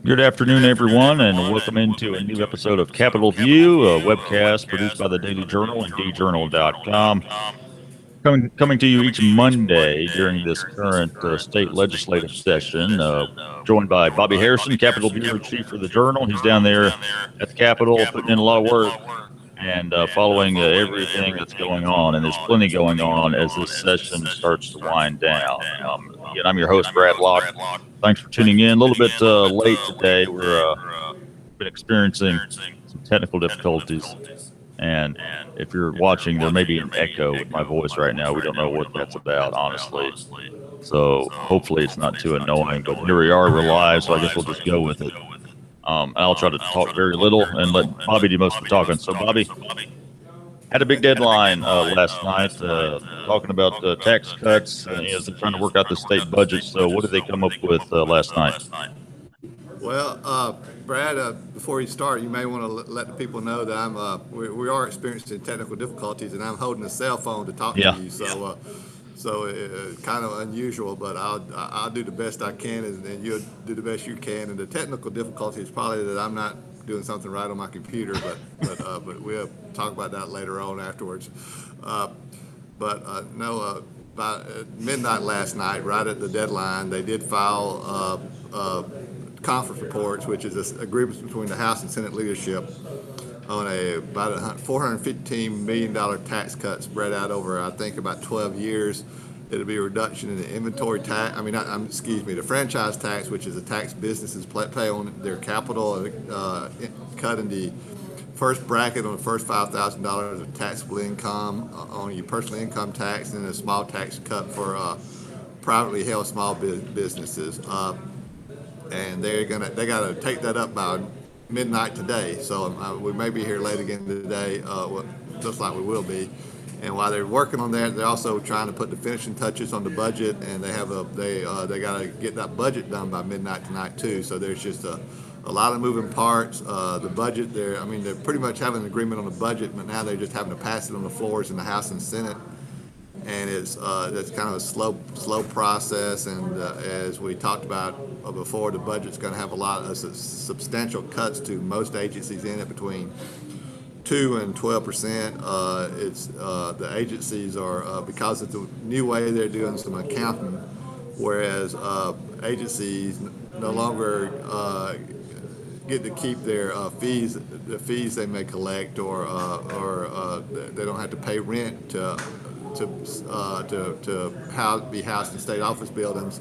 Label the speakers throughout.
Speaker 1: Good afternoon, everyone, and welcome into a new episode of Capitol View, a webcast produced by the Daily Journal and djournal.com. Coming to you each Monday during this current state legislative session. Joined by Bobby Harrison, Capitol Bureau Chief for the Journal. He's down there at the Capitol putting in a lot of work and following everything that's going on. And there's plenty going on as this session starts to wind down. Again, I'm your host, Brad Locke. Thanks for tuning in. A little bit late today. We're been experiencing some technical difficulties. And if you're watching, there may be an echo with my voice right now. We don't know what that's about, honestly. So hopefully it's not too annoying. But here we are, we're live, so I guess we'll just go with it. And I'll try to talk very little and let Bobby do most of the talking. So, Bobby, had a big deadline last night talking about tax cuts as they're trying to work out the state budget. So, what did they come up with last night?
Speaker 2: Well, Brad, before you start, you may want to let the people know that we are experiencing technical difficulties, and I'm holding a cell phone to talk to
Speaker 1: Yeah.
Speaker 2: you. So kind of unusual, but I'll do the best I can, and you'll do the best you can. And the technical difficulty is probably that I'm not doing something right on my computer, but we'll talk about that later on afterwards. Uh, but no, by midnight last night, right at the deadline, they did file conference reports, which is agreements between the House and Senate leadership on about a $415 million tax cut spread out over, I think, about 12 years. It'll be a reduction in the inventory tax. I mean, excuse me, the franchise tax, which is a tax businesses pay on their capital, cut in the first bracket on the first $5,000 of taxable income on your personal income tax, and a small tax cut for privately held small businesses. And they got to take that up by midnight today. So we may be here late again today. Looks like we will be. And while they're working on that, they're also trying to put the finishing touches on the budget, and they got to get that budget done by midnight tonight too. So there's just a lot of moving parts. The budget, they're pretty much having an agreement on the budget, but now they're just having to pass it on the floors in the House and Senate. And it's kind of a slow process. And as we talked about before, the budget's going to have a lot of substantial cuts to most agencies in it, between 2 and 12%. It's the agencies are because of the new way they're doing some accounting, whereas agencies no longer get to keep their the fees they may collect, or they don't have to pay rent to be housed in state office buildings.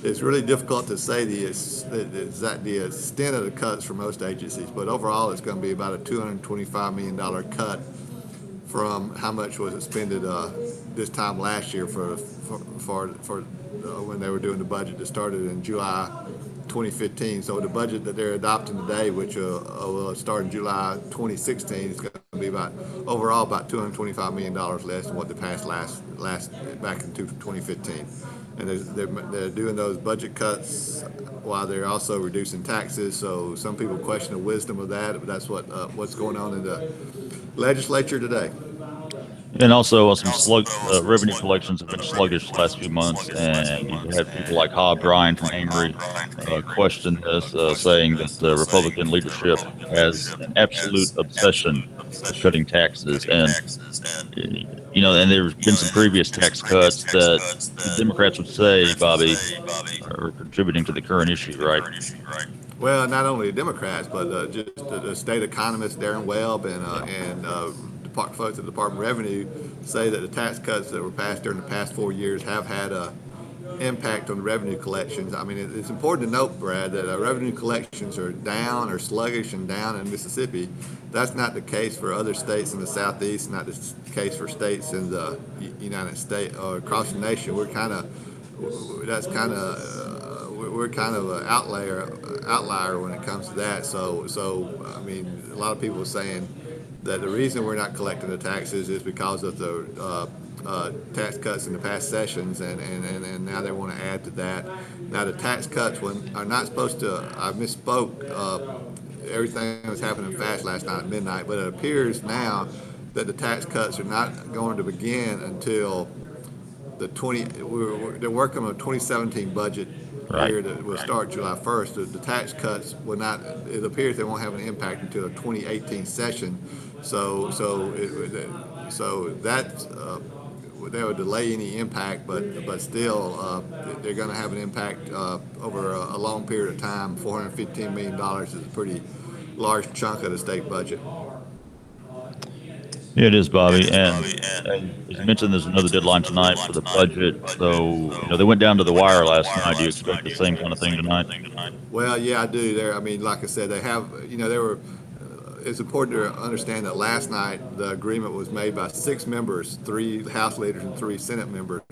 Speaker 2: It's really difficult to say the extent of the cuts for most agencies, but overall it's going to be about a $225 million cut from how much was expended this time last year for when they were doing the budget that started in July 2015. So the budget that they're adopting today, which will start in July 2016, is going to be overall about $225 million less than what they passed last back in 2015. And they're doing those budget cuts while they're also reducing taxes. So some people question the wisdom of that, but that's what's going on in the legislature today.
Speaker 1: And also, some revenue collections have been sluggish the last few months, and you've had people like Hob Bryan from Amory question this, saying that the Republican leadership has an absolute obsession with cutting taxes. And and there's been some previous tax cuts that the Democrats would say, Bobby, are contributing to the current issue, right?
Speaker 2: Well, not only the Democrats, but just the state economist Darren Webb and folks at the Department of Revenue say that the tax cuts that were passed during the past 4 years have had a impact on revenue collections. I mean, it's important to note, Brad, that revenue collections are down or sluggish and down in Mississippi. That's not the case for other states in the Southeast, not the case for states in the United States or across the nation. We're kind of an outlier when it comes to that. So I mean, a lot of people are saying that the reason we're not collecting the taxes is because of the tax cuts in the past sessions, and now they want to add to that. Now the tax cuts are not supposed to. I misspoke. Everything was happening fast last night at midnight, but it appears now that the tax cuts are not going to begin until they're working on a 2017 budget
Speaker 1: Right.
Speaker 2: year that will start July 1st. The tax cuts will not. It appears they won't have an impact until the 2018 session. So that they would delay any impact, but still they're going to have an impact over a long period of time. $415 million is a pretty large chunk of the state budget.
Speaker 1: Yeah, it is, Bobby. And as you mentioned, there's another deadline tonight for the budget. So, they went down to the wire last night. Do you expect the same kind of thing tonight?
Speaker 2: Well, yeah, I do. There, I mean, like I said, they have. They were. It's important to understand that last night the agreement was made by 6 members, 3 House leaders and 3 Senate members.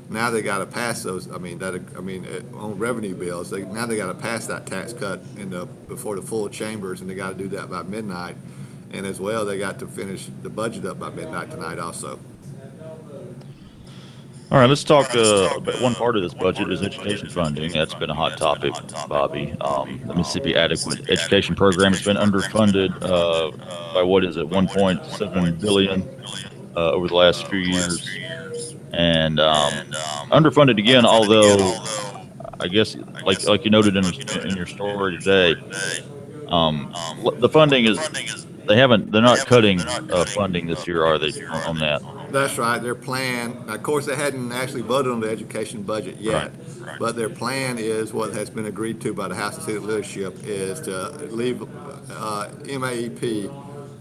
Speaker 2: Now they got to pass those. On revenue bills, now they got to pass that tax cut before the full chambers, and they got to do that by midnight. And as well, they got to finish the budget up by midnight tonight, also.
Speaker 1: All right, let's talk about one part of this budget is education funding. That's been a hot topic, Bobby. The Mississippi Adequate Education Program has been underfunded by what is it, 1.7 billion over the last few years, and underfunded again. Although I guess, like you noted in your story today, the funding is they're not cutting funding this year, are they, on that?
Speaker 2: That's right. Their plan, of course, they hadn't actually voted on the education budget
Speaker 1: Right.
Speaker 2: yet, but their plan is what has been agreed to by the House and Senate leadership is to leave MAEP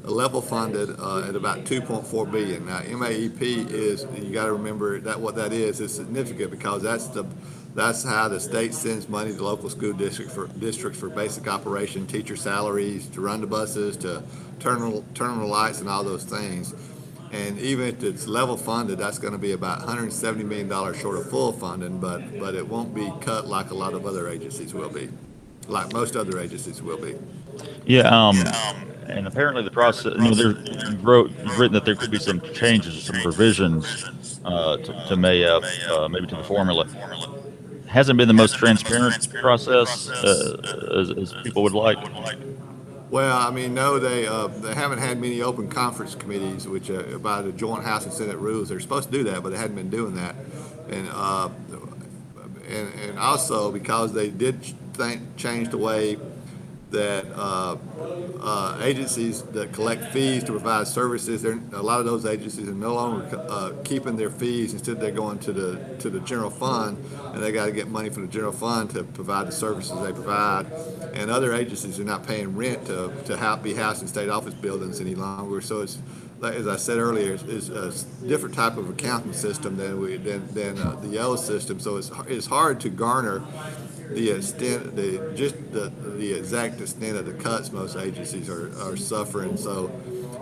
Speaker 2: level funded at about 2.4 billion. Now, MAEP is, you got to remember that what that is significant because that's how the state sends money to local school districts for basic operation, teacher salaries, to run the buses, to turn on the lights, and all those things. And even if it's level funded, that's going to be about $170 million short of full funding, but it won't be cut like a lot of other agencies will be, like most other agencies will be.
Speaker 1: Yeah, and apparently the process, you've written that there could be some changes, some revisions to MAF, maybe to the formula. Hasn't been the most transparent process as people would like.
Speaker 2: Well, I mean, no, they haven't had many open conference committees, which by the joint House and Senate rules, they're supposed to do that, but they hadn't been doing that. And and also because they did change the way that agencies that collect fees to provide services, a lot of those agencies are no longer keeping their fees. Instead, they're going to the general fund, and they got to get money from the general fund to provide the services they provide. And other agencies are not paying rent to be housed in state office buildings any longer. So it's, as I said earlier, it's a different type of accounting system than the old system. So it's hard to garner the exact extent of the cuts most agencies are suffering. So,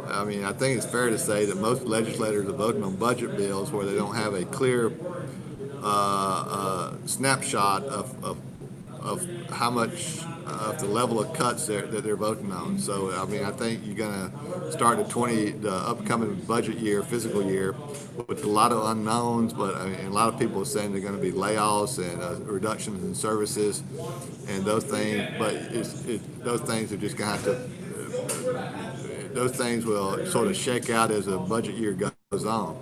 Speaker 2: I mean, I think it's fair to say that most legislators are voting on budget bills where they don't have a clear snapshot of how much of the level of cuts that they're voting on. So, I mean, I think you're going to start the upcoming budget year, fiscal year, with a lot of unknowns. But I mean, a lot of people are saying they're going to be layoffs and reductions in services and those things. But those things are just going to have to. Those things will sort of shake out as the budget year goes on.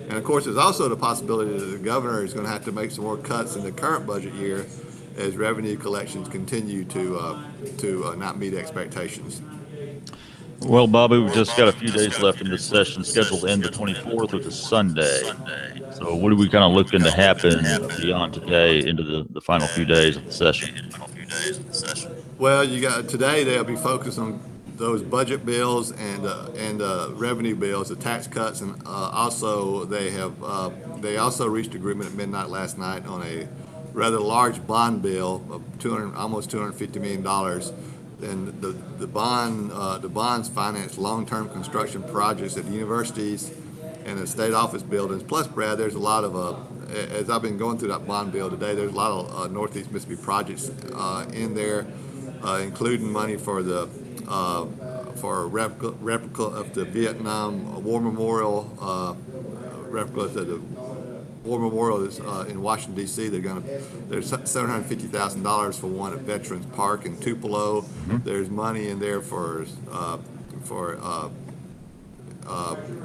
Speaker 2: And of course, there's also the possibility that the governor is going to have to make some more cuts in the current budget year as revenue collections continue to not meet expectations.
Speaker 1: Well, Bobby, we've just got a few days left in this session, scheduled to end the 24th, which is Sunday. So what are we kind of looking to happen beyond today into the final few days of the session?
Speaker 2: Well, today they'll be focused on those budget bills and revenue bills, the tax cuts, and also they also reached agreement at midnight last night on a rather large bond bill of almost $250 million. And the bonds finance long-term construction projects at the universities and the state office buildings. Plus, Brad, there's a lot of, as I've been going through that bond bill today, there's a lot of Northeast Mississippi projects in there, including money for a replica of the Vietnam War Memorial, replica of the War Memorial is in Washington, D.C. There's $750,000 for one at Veterans Park in Tupelo.
Speaker 1: Mm-hmm.
Speaker 2: There's money in there for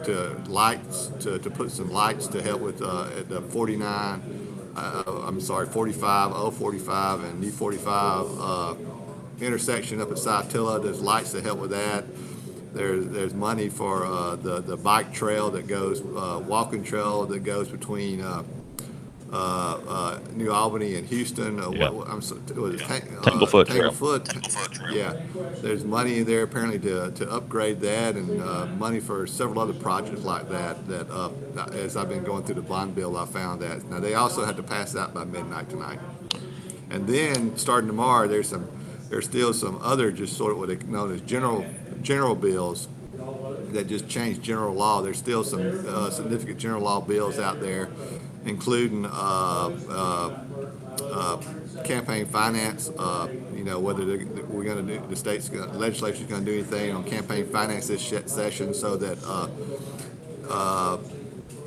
Speaker 2: to lights to put some lights to help with at the 49 I'm sorry, 45, 045, and E45 intersection up at Saltillo. There's lights that help with that. There's money for the bike trail that goes, walking trail that goes between New Albany and Houston.
Speaker 1: Yeah.
Speaker 2: I'm so, was it
Speaker 1: Tanglefoot Trail.
Speaker 2: Tanglefoot. Yeah, there's money in there apparently to upgrade that, and money for several other projects like that. As I've been going through the bond bill, I found that. Now they also have to pass that by midnight tonight, and then starting tomorrow, there's still some other just sort of what they known as general bills that just changed general law. There's still some significant general law bills out there, including campaign finance. Whether we're going to do the legislature's going to do anything on campaign finance this session, so that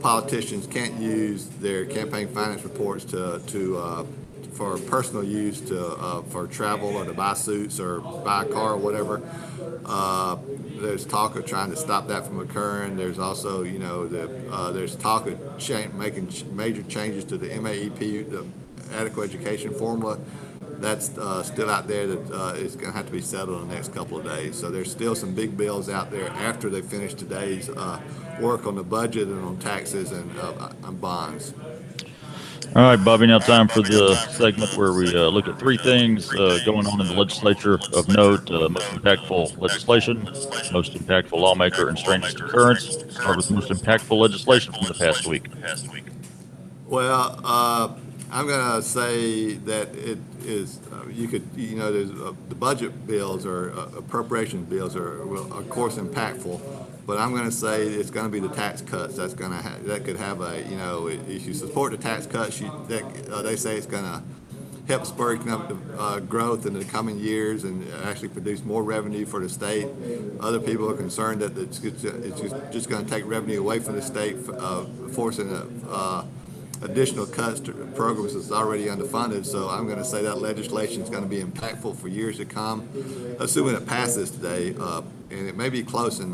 Speaker 2: politicians can't use their campaign finance reports to for personal use for travel or to buy suits or buy a car or whatever. There's talk of trying to stop that from occurring. There's also, there's talk of making major changes to the MAEP, the adequate education formula. That's still out there that is going to have to be settled in the next couple of days. So there's still some big bills out there after they finish today's work on the budget and on taxes and bonds.
Speaker 1: All right, Bobby, now time for the segment where we look at three things going on in the legislature of note, most impactful legislation, most impactful lawmaker, and strangest occurrence. Start with most impactful legislation from the past week.
Speaker 2: Well, I'm going to say that it is, there's the budget bills or appropriation bills are, of course, impactful. But I'm going to say it's going to be the tax cuts that's going to that could have if you support the tax cuts, they say it's going to help spur economic growth in the coming years and actually produce more revenue for the state. Other people are concerned that it's just going to take revenue away from the state, forcing additional cuts to programs that's already underfunded. So I'm going to say that legislation is going to be impactful for years to come, assuming it passes today. And it may be close, it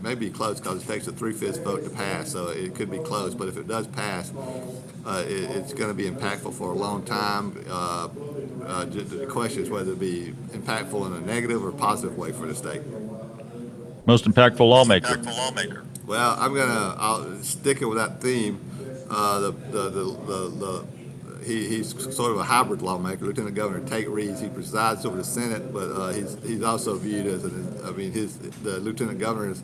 Speaker 2: may be close because it takes a 3/5 vote to pass, so it could be close. But if it does pass, it's going to be impactful for a long time. The question is whether it be impactful in a negative or positive way for the state.
Speaker 1: Most impactful lawmaker.
Speaker 2: Well, I'll stick it with that theme. He's sort of a hybrid lawmaker, Lieutenant Governor Tate Reeves. He presides over the Senate, but he's also viewed as the Lieutenant Governor's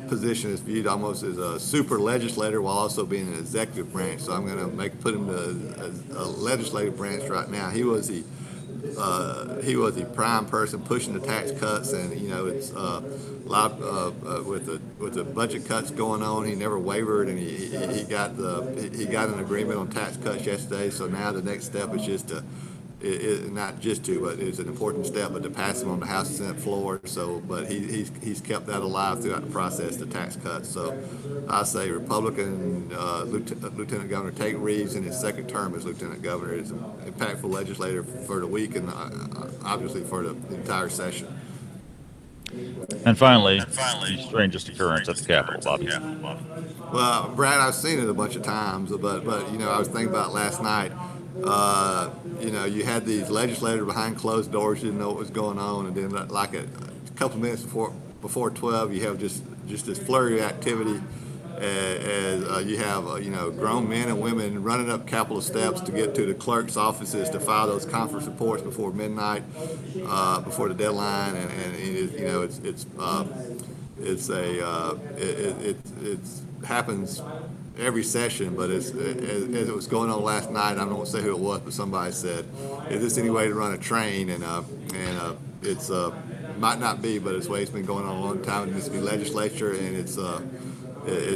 Speaker 2: position is viewed almost as a super legislator while also being an executive branch. So I'm going to put him in a legislative branch right now. He was the prime person pushing the tax cuts, and it's with the budget cuts going on, he never wavered, and he got an agreement on tax cuts yesterday. So now the next step is just to. But it's an important step, but to pass them on the House and Senate floor. So, but he's kept that alive throughout the process, the tax cuts. So, I say Republican Lieutenant Governor Tate Reeves in his second term as Lieutenant Governor is an impactful legislator for the week and obviously for the entire session.
Speaker 1: And finally, the strangest occurrence at the Capitol, Bobby.
Speaker 2: Well, Brad, I've seen it a bunch of times, but I was thinking about last night. You had these legislators behind closed doors, you didn't know what was going on, and then like a couple minutes before 12, you have just this flurry of activity, as you have grown men and women running up Capitol steps to get to the clerk's offices to file those conference reports before midnight, before the deadline, and it happens every session, but as it was going on last night, I won't say who it was, but somebody said, "Is this any way to run a train?" And it's might not be, but it's the way it's been going on a long time in the Mississippi Legislature, and it's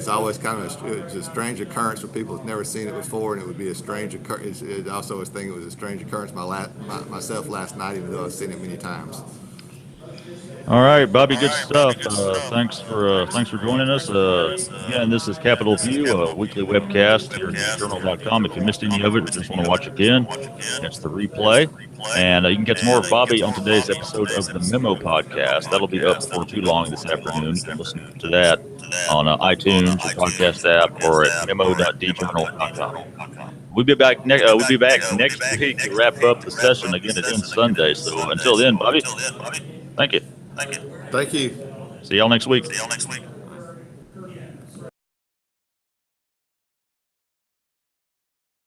Speaker 2: always kind of it's a strange occurrence for people who've never seen it before, and it would be a strange occurrence. It also was thinking it was a strange occurrence myself last night, even though I've seen it many times.
Speaker 1: All right, Bobby, good stuff. Thanks for joining us. Again, this is Capitol View, a weekly webcast here at journal.com. If you missed any of it or just want to watch again, it's the replay. And you can get some more of Bobby on today's episode of the Memo podcast. That'll be up before too long this afternoon. You can listen to that on iTunes, your podcast app, or at memo.djournal.com. We'll be back next week to wrap up the session. Again, it ends Sunday. So until then, Bobby, thank you.
Speaker 2: Thank you.
Speaker 1: See y'all next week.